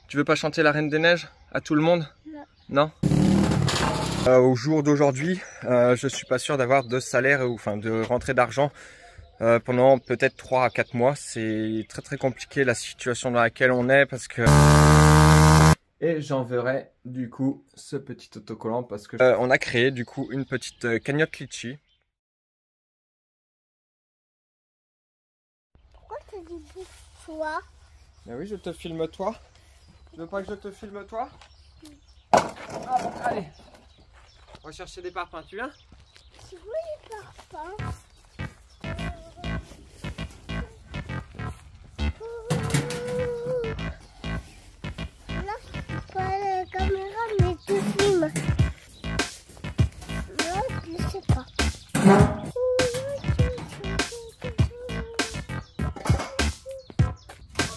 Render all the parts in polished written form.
Tu veux pas chanter la Reine des Neiges à tout le monde? Non. Non. Au jour d'aujourd'hui, je suis pas sûr d'avoir de salaire ou enfin de rentrée d'argent pendant peut-être 3 à 4 mois. C'est très compliqué la situation dans laquelle on est parce que... Et j'enverrai du coup ce petit autocollant parce que on a créé du coup une petite cagnotte litchi. Pourquoi tu dis toi? Ben oui, je te filme toi. Tu veux pas que je te filme toi? Ah, allez, on va chercher des parpaings, tu viens? Tu veux les parpaings? Là, pas la caméra, mais tu filmes. Là, je sais pas.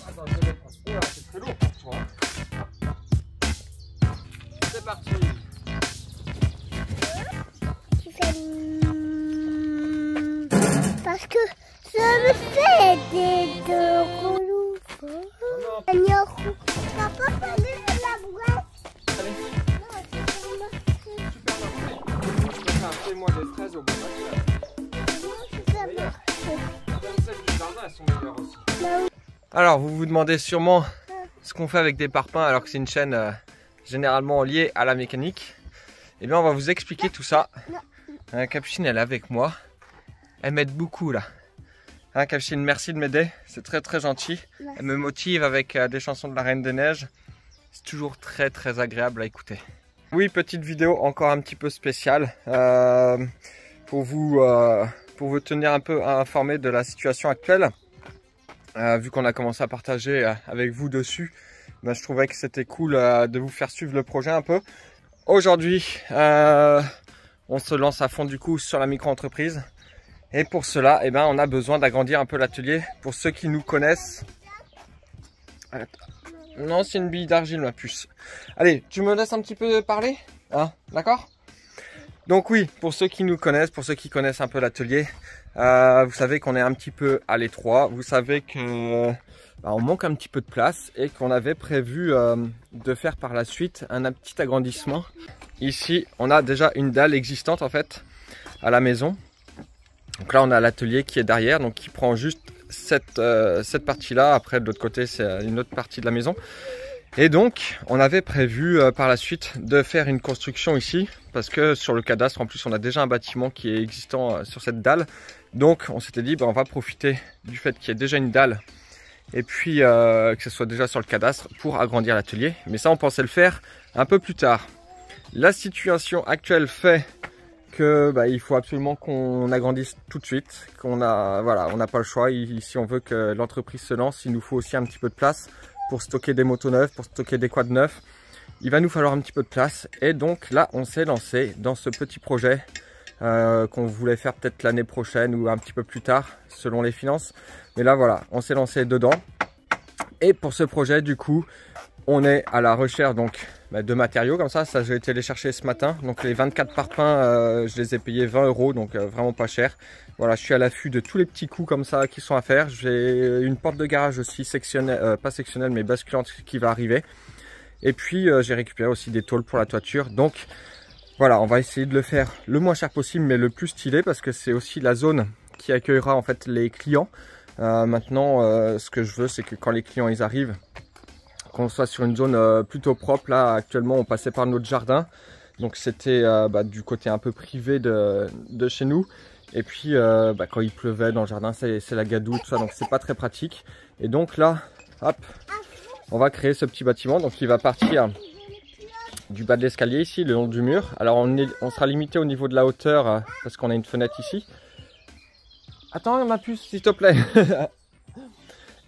Attends, je vais prendre. Oh là, c'est très lourd pour toi. C'est parti. Tu fais... Parce que ça me fait des relous. Papa, fallait la boîte. Allez. Non, c'est Super marché. Je vais faire fais-moi des fraises au bon pas Même celles du jardin, elles sont meilleures aussi. Alors, vous vous demandez sûrement ce qu'on fait avec des parpaings alors que c'est une chaîne généralement liée à la mécanique. Eh bien, on va vous expliquer tout ça. Capucine, elle est avec moi. Elle m'aide beaucoup là. Capucine, merci de m'aider. C'est très gentil. Elle me motive avec des chansons de la Reine des Neiges. C'est toujours très agréable à écouter. Oui, petite vidéo encore un petit peu spéciale pour vous tenir un peu informé de la situation actuelle. Vu qu'on a commencé à partager avec vous dessus, ben, je trouvais que c'était cool de vous faire suivre le projet un peu. Aujourd'hui, on se lance à fond du coup sur la micro-entreprise. Et pour cela, eh ben, on a besoin d'agrandir un peu l'atelier. Pour ceux qui nous connaissent... Non, c'est une bille d'argile, ma puce. Allez, tu me laisses un petit peu parler, hein, d'accord? Donc oui, pour ceux qui nous connaissent, pour ceux qui connaissent un peu l'atelier, vous savez qu'on est un petit peu à l'étroit. Vous savez que on manque un petit peu de place et qu'on avait prévu de faire par la suite un petit agrandissement. Ici, on a déjà une dalle existante en fait à la maison. Donc là, on a l'atelier qui est derrière, donc qui prend juste cette partie-là. Après, de l'autre côté, c'est une autre partie de la maison. Et donc, on avait prévu par la suite de faire une construction ici, parce que sur le cadastre, en plus, on a déjà un bâtiment qui est existant sur cette dalle. Donc, on s'était dit, on va profiter du fait qu'il y ait déjà une dalle, et puis que ce soit déjà sur le cadastre pour agrandir l'atelier. Mais ça, on pensait le faire un peu plus tard. La situation actuelle fait que il faut absolument qu'on agrandisse tout de suite, on n'a pas le choix. Si on veut que l'entreprise se lance, il nous faut aussi un petit peu de place pour stocker des motos neuves, pour stocker des quads neufs. Il va nous falloir un petit peu de place et donc là on s'est lancé dans ce petit projet qu'on voulait faire peut-être l'année prochaine ou un petit peu plus tard selon les finances. Mais là voilà, on s'est lancé dedans. Et pour ce projet du coup, on est à la recherche donc de matériaux comme ça. J'ai été les chercher ce matin. Donc les 24 parpaings, je les ai payés 20 €, donc vraiment pas cher. Voilà, je suis à l'affût de tous les petits coups comme ça qui sont à faire. J'ai une porte de garage aussi sectionnelle, pas sectionnelle mais basculante qui va arriver. Et puis j'ai récupéré aussi des tôles pour la toiture. Donc voilà, on va essayer de le faire le moins cher possible mais le plus stylé parce que c'est aussi la zone qui accueillera en fait les clients. Maintenant, ce que je veux, c'est que quand les clients ils arrivent, qu'on soit sur une zone plutôt propre. Là actuellement on passait par notre jardin, donc c'était du côté un peu privé de chez nous, et puis quand il pleuvait dans le jardin c'est la gadoue tout ça, donc c'est pas très pratique. Et donc là hop, on va créer ce petit bâtiment, donc il va partir du bas de l'escalier ici le long du mur. Alors on sera limité au niveau de la hauteur parce qu'on a une fenêtre ici. Attends ma puce s'il te plaît.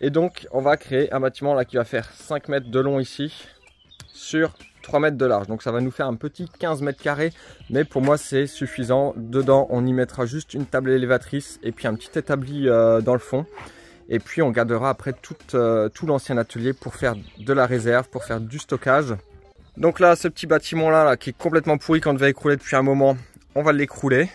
Et donc on va créer un bâtiment là qui va faire 5 mètres de long ici sur 3 mètres de large. Donc ça va nous faire un petit 15 mètres carrés, mais pour moi c'est suffisant. Dedans on y mettra juste une table élévatrice et puis un petit établi dans le fond. Et puis on gardera après tout l'ancien atelier pour faire de la réserve, pour faire du stockage. Donc là ce petit bâtiment là qui est complètement pourri, qu'on devait écrouler depuis un moment, on va l'écrouler.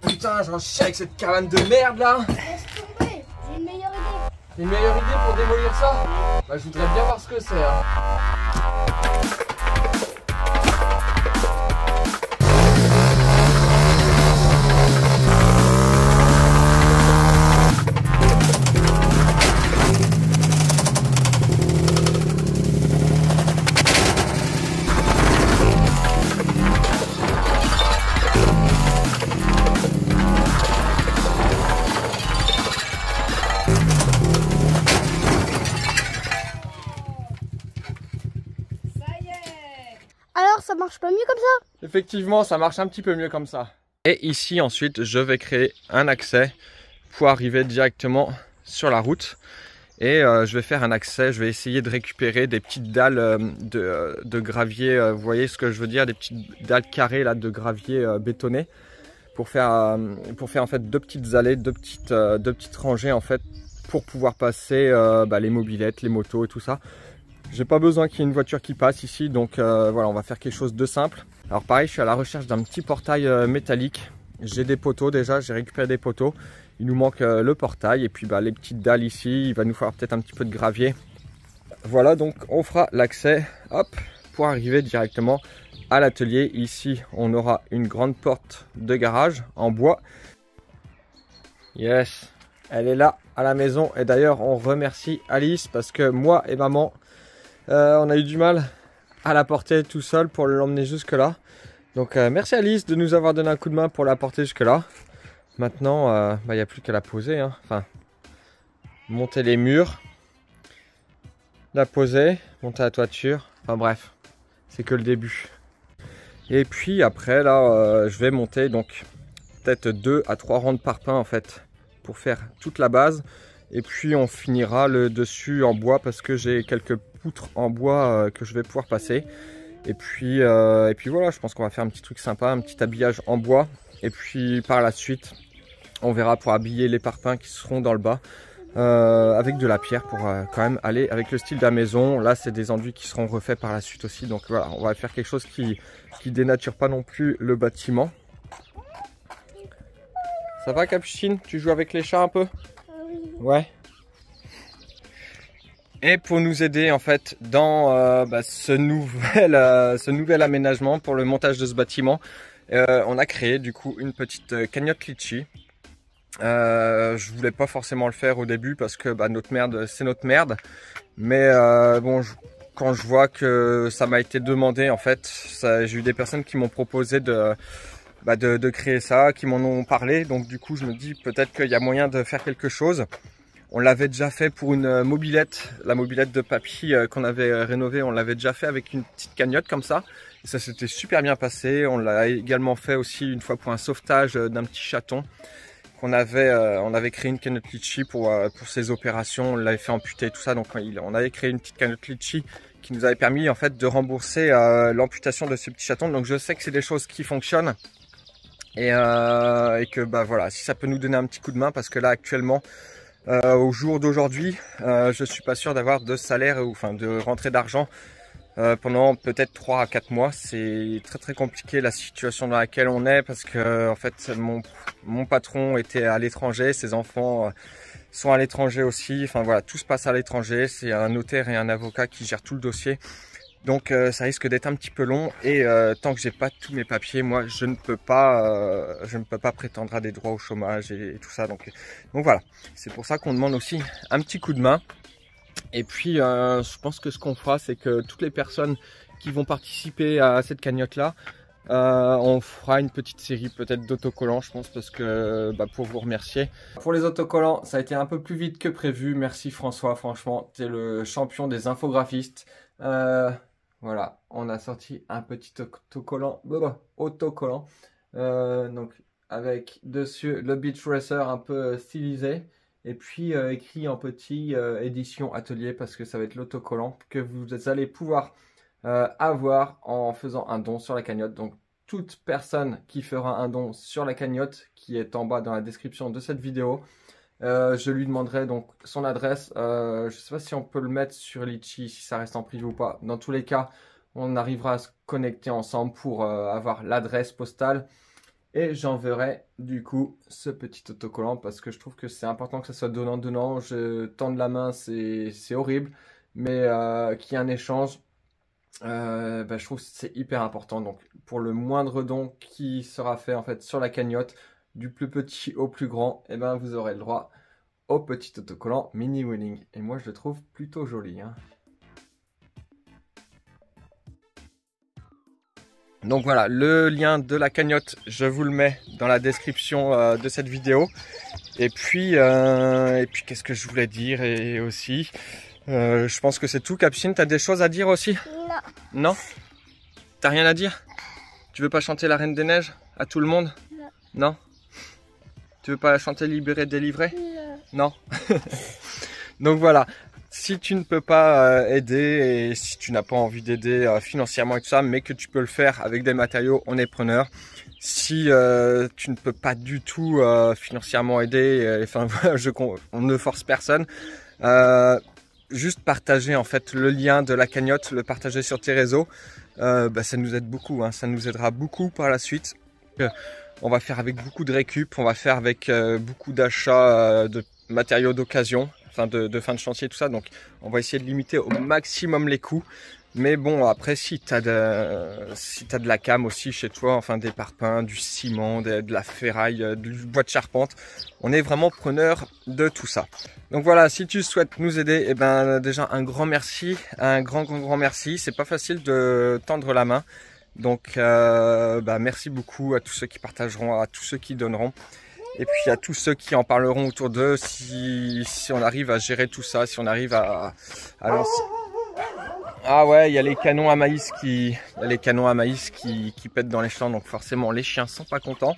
Putain, j'en chie avec cette caravane de merde là. Laisse tomber, j'ai une meilleure idée. Une meilleure idée pour démolir ça? Bah, je voudrais bien voir ce que c'est. Hein. Alors, ça marche pas mieux comme ça? Effectivement, ça marche un petit peu mieux comme ça. Et ici, ensuite, je vais créer un accès pour arriver directement sur la route. Et je vais faire un accès, je vais essayer de récupérer des petites dalles de gravier, vous voyez ce que je veux dire, des petites dalles carrées là, de gravier bétonné pour faire en fait deux petites allées, deux petites rangées en fait pour pouvoir passer les mobylettes, les motos et tout ça. J'ai pas besoin qu'il y ait une voiture qui passe ici, donc voilà, on va faire quelque chose de simple. Alors pareil, je suis à la recherche d'un petit portail métallique. J'ai des poteaux déjà, j'ai récupéré des poteaux. Il nous manque le portail et puis les petites dalles ici. Il va nous falloir peut-être un petit peu de gravier. Voilà, donc on fera l'accès, hop, pour arriver directement à l'atelier. Ici, on aura une grande porte de garage en bois. Yes, elle est là à la maison. Et d'ailleurs, on remercie Alice parce que moi et maman, on a eu du mal à la porter tout seul pour l'emmener jusque là. Donc merci Alice de nous avoir donné un coup de main pour la porter jusque là. Maintenant il n'y a plus qu'à la poser, hein. Enfin, monter les murs, la poser, monter la toiture, enfin bref, c'est que le début. Et puis après là je vais monter donc peut-être 2 à 3 rangs de parpaing en fait pour faire toute la base. Et puis on finira le dessus en bois parce que j'ai quelques poutres en bois que je vais pouvoir passer. Et puis voilà, je pense qu'on va faire un petit truc sympa, un petit habillage en bois. Et puis par la suite, on verra pour habiller les parpaings qui seront dans le bas avec de la pierre pour quand même aller avec le style de la maison. Là, c'est des enduits qui seront refaits par la suite aussi. Donc voilà, on va faire quelque chose qui dénature pas non plus le bâtiment. Ça va Capucine? Tu joues avec les chats un peu? Ouais. Et pour nous aider en fait dans ce nouvel aménagement pour le montage de ce bâtiment, on a créé du coup une petite cagnotte litchi. Je voulais pas forcément le faire au début parce que notre merde c'est notre merde. Mais bon, quand je vois que ça m'a été demandé en fait, j'ai eu des personnes qui m'ont proposé de créer ça, qui m'en ont parlé. Donc du coup je me dis peut-être qu'il y a moyen de faire quelque chose. On l'avait déjà fait pour une mobilette, la mobilette de papy qu'on avait rénovée, on l'avait déjà fait avec une petite cagnotte comme ça. Et ça s'était super bien passé. On l'a également fait aussi une fois pour un sauvetage d'un petit chaton. On avait créé une cagnotte litchi pour ces opérations, on l'avait fait amputer tout ça. Donc on avait créé une petite cagnotte litchi qui nous avait permis en fait de rembourser l'amputation de ce petit chaton. Donc je sais que c'est des choses qui fonctionnent. Et que voilà, si ça peut nous donner un petit coup de main parce que là actuellement, au jour d'aujourd'hui, je suis pas sûr d'avoir de salaire ou enfin de rentrée d'argent pendant peut-être 3 à 4 mois. C'est très compliqué la situation dans laquelle on est parce que en fait mon patron était à l'étranger, ses enfants sont à l'étranger aussi. Enfin voilà, tout se passe à l'étranger. C'est un notaire et un avocat qui gèrent tout le dossier. Donc ça risque d'être un petit peu long et tant que j'ai pas tous mes papiers, moi je ne peux pas prétendre à des droits au chômage et tout ça. Donc voilà, c'est pour ça qu'on demande aussi un petit coup de main. Et puis je pense que ce qu'on fera, c'est que toutes les personnes qui vont participer à cette cagnotte là, on fera une petite série peut-être d'autocollants, je pense, parce que pour vous remercier. Pour les autocollants, ça a été un peu plus vite que prévu. Merci François, franchement, tu es le champion des infographistes. Voilà, on a sorti un petit autocollant, donc avec dessus le Beach Racer un peu stylisé et puis écrit en petit édition atelier parce que ça va être l'autocollant que vous allez pouvoir avoir en faisant un don sur la cagnotte. Donc toute personne qui fera un don sur la cagnotte qui est en bas dans la description de cette vidéo, je lui demanderai donc son adresse. Je ne sais pas si on peut le mettre sur Litchi, si ça reste en privé ou pas. Dans tous les cas, on arrivera à se connecter ensemble pour avoir l'adresse postale. Et j'enverrai du coup ce petit autocollant parce que je trouve que c'est important que ça soit donnant-donnant. Je tendre la main, c'est horrible, mais qu'il y ait un échange, je trouve que c'est hyper important. Donc pour le moindre don qui sera fait en fait sur la cagnotte, du plus petit au plus grand, et ben vous aurez le droit au petit autocollant Mini Winning. Et moi je le trouve plutôt joli, hein. Donc voilà, le lien de la cagnotte, je vous le mets dans la description de cette vidéo. Et puis qu'est-ce que je voulais dire et aussi, je pense que c'est tout. Capucine, t'as des choses à dire aussi? Non. Non? T'as rien à dire? Tu veux pas chanter la Reine des Neiges à tout le monde? Non. Non? Tu veux pas chanter Libéré, délivré? Non. Non? Donc voilà. Si tu ne peux pas aider et si tu n'as pas envie d'aider financièrement et tout ça, mais que tu peux le faire avec des matériaux, on est preneur. Si tu ne peux pas du tout financièrement aider, enfin on ne force personne. Juste partager en fait le lien de la cagnotte, le partager sur tes réseaux, ça nous aide beaucoup, hein, ça nous aidera beaucoup par la suite. On va faire avec beaucoup de récup, on va faire avec beaucoup d'achats de matériaux d'occasion. Enfin de fin de chantier, tout ça. Donc, on va essayer de limiter au maximum les coûts. Mais bon, après, si tu as de la cam aussi chez toi, enfin des parpaings, du ciment, de la ferraille, du bois de charpente, on est vraiment preneur de tout ça. Donc voilà, si tu souhaites nous aider, eh ben déjà un grand merci, un grand merci. C'est pas facile de tendre la main. Donc, merci beaucoup à tous ceux qui partageront, à tous ceux qui donneront. Et puis à tous ceux qui en parleront autour d'eux, si on arrive à gérer tout ça, si on arrive à lancer. Ah ouais, il y a les canons à maïs qui pètent dans les champs, donc forcément les chiens sont pas contents.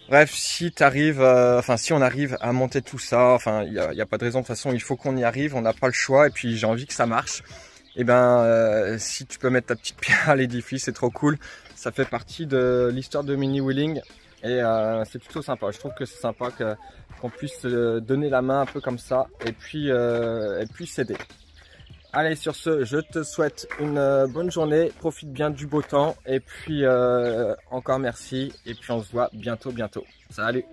Bref, si on arrive à monter tout ça, enfin il y a pas de raison, de toute façon il faut qu'on y arrive, on n'a pas le choix et puis j'ai envie que ça marche. Et si tu peux mettre ta petite pierre à l'édifice, c'est trop cool. Ça fait partie de l'histoire de Mini Wheeling. Et c'est plutôt sympa, je trouve que c'est sympa qu'on puisse donner la main un peu comme ça et puis s'aider. Allez, sur ce, je te souhaite une bonne journée, profite bien du beau temps et puis encore merci et puis on se voit bientôt. Salut!